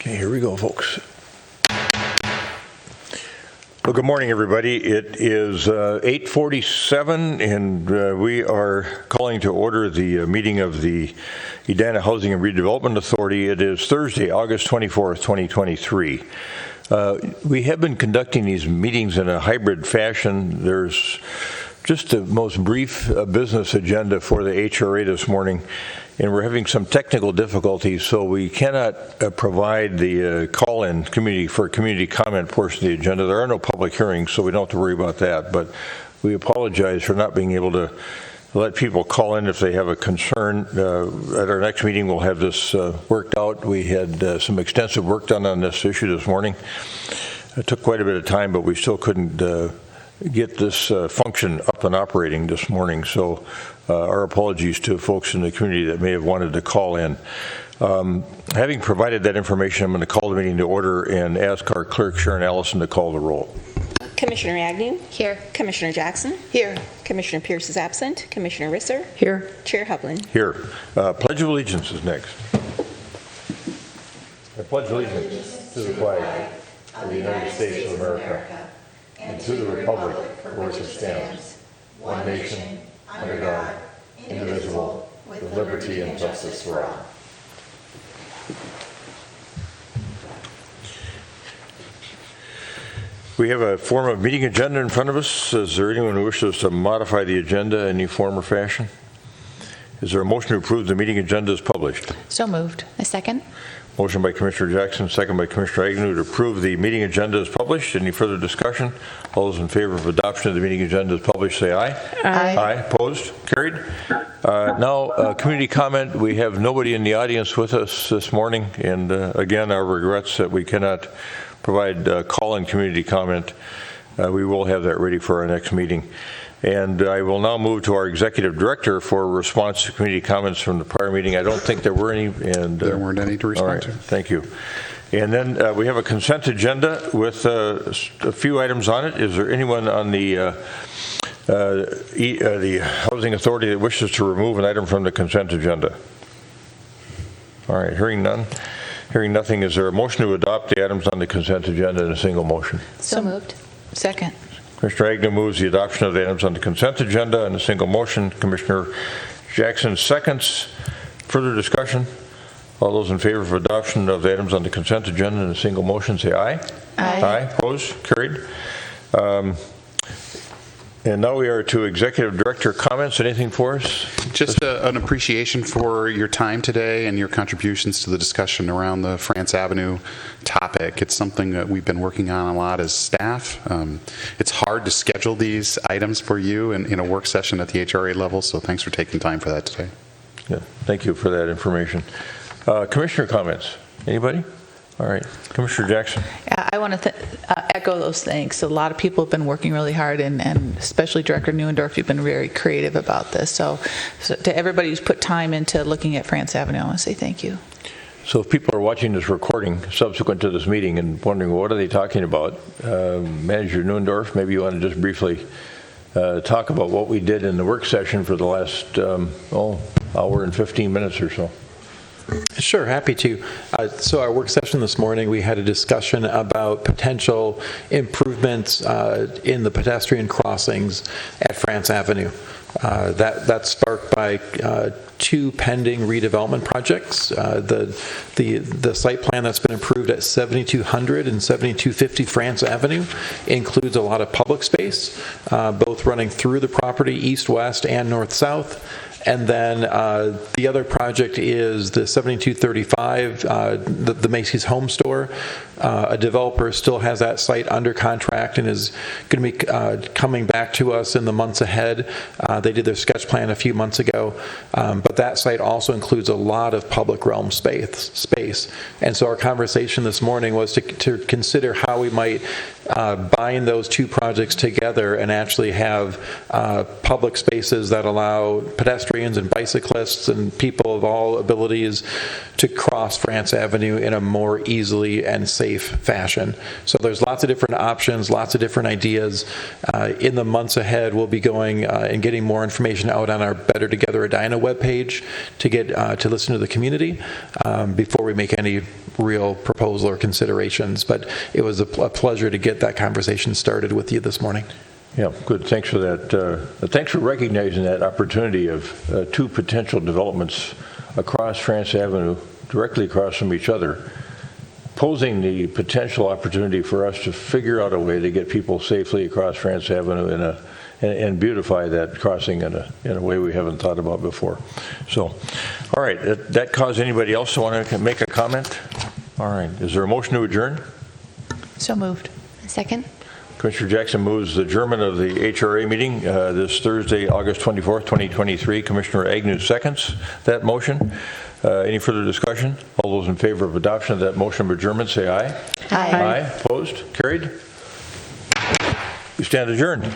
Okay, here we go, folks. Well, good morning, everybody. It is 8:47, and we are calling to order the meeting of the Edina Housing and Redevelopment Authority. It is Thursday, August 24th, 2023. We have been conducting these meetings in a hybrid fashion. There's just the most brief business agenda for the HRA this morning, and we're having some technical difficulties, so we cannot provide the call-in community comment portion of the agenda. There are no public hearings, so we don't have to worry about that, but we apologize for not being able to let people call in if they have a concern. At our next meeting, we'll have this worked out. We had some extensive work done on this issue this morning. It took quite a bit of time, but we still couldn't get this function up and operating this morning. So our apologies to folks in the community that may have wanted to call in. Having provided that information, I'm going to call the meeting to order and ask our clerk, Sharon Allison, to call the roll. Commissioner Agnew? Here. Commissioner Jackson? Here. Commissioner Pierce is absent. Commissioner Risser? Here. Chair Hublin? Here. Pledge of Allegiance is next. I pledge allegiance to the flag of the United States of America and to the republic for which it stands, one nation, under God, indivisible, with liberty and justice for all. We have a form of meeting agenda in front of us. Is there anyone who wishes to modify the agenda in any form or fashion? Is there a motion to approve the meeting agenda as published? So moved. A second? Motion by Commissioner Jackson, second by Commissioner Agnew to approve the meeting agenda as published. Any further discussion? All those in favor of adoption of the meeting agenda as published, say aye. Aye. Aye. Opposed? Carried. Now, community comment. We have nobody in the audience with us this morning, and again, our regrets that we cannot provide call-in community comment. We will have that ready for our next meeting. And I will now move to our executive director for a response to community comments from the prior meeting. I don't think there were any. And there weren't any to respond to. Thank you. And then we have a consent agenda with a few items on it. Is there anyone on the Housing Authority that wishes to remove an item from the consent agenda? All right, hearing none. Hearing nothing, is there a motion to adopt the items on the consent agenda in a single motion? So moved. Second. Commissioner Agnew moves the adoption of the items on the consent agenda in a single motion. Commissioner Jackson seconds. Further discussion? All those in favor of adoption of the items on the consent agenda in a single motion say aye. Aye. Aye. Opposed? Carried. And now we are to Executive Director comments. Anything for us? Just an appreciation for your time today and your contributions to the discussion around the France Avenue topic. It's something that we've been working on a lot as staff. It's hard to schedule these items for you in a work session at the HRA level, so thanks for taking time for that today. Yeah, thank you for that information. Commissioner comments. Anybody? All right. Commissioner Jackson. Yeah, I want to echo those thanks. A lot of people have been working really hard, and especially Director Neuendorf, you've been very creative about this. So to everybody who's put time into looking at France Avenue, I want to say thank you. So if people are watching this recording subsequent to this meeting and wondering what are they talking about, Manager Neuendorf, maybe you want to just briefly talk about what we did in the work session for the last hour and 15 minutes or so. Sure, happy to. So our work session this morning, we had a discussion about potential improvements in the pedestrian crossings at France Avenue. That's sparked by two pending redevelopment projects. The site plan that's been approved at 7200 and 7250 France Avenue includes a lot of public space, both running through the property east-west and north-south. And then the other project is the 7235, the Macy's Home Store. A developer still has that site under contract and is going to be coming back to us in the months ahead. They did their sketch plan a few months ago, but that site also includes a lot of public realm space. And so our conversation this morning was to consider how we might bind those two projects together and actually have public spaces that allow pedestrians pedestrians and bicyclists and people of all abilities to cross France Avenue in a more easily and safe fashion. So there's lots of different options, lots of different ideas. In the months ahead, we'll be going and getting more information out on our Better Together Edina webpage to get to listen to the community before we make any real proposal or considerations. But it was a pleasure to get that conversation started with you this morning. Yeah, good. Thanks for that. Thanks for recognizing that opportunity of two potential developments across France Avenue, directly across from each other, posing the potential opportunity for us to figure out a way to get people safely across France Avenue and beautify that crossing in a way we haven't thought about before. So, all right, that caused anybody else to want to make a comment? All right, is there a motion to adjourn? So moved. Second. Commissioner Jackson moves the adjournment of the HRA meeting this Thursday, August 24th, 2023. Commissioner Agnew seconds that motion. Any further discussion? All those in favor of adoption of that motion of adjournment, say aye. Aye. Aye. Opposed? Carried? We stand adjourned.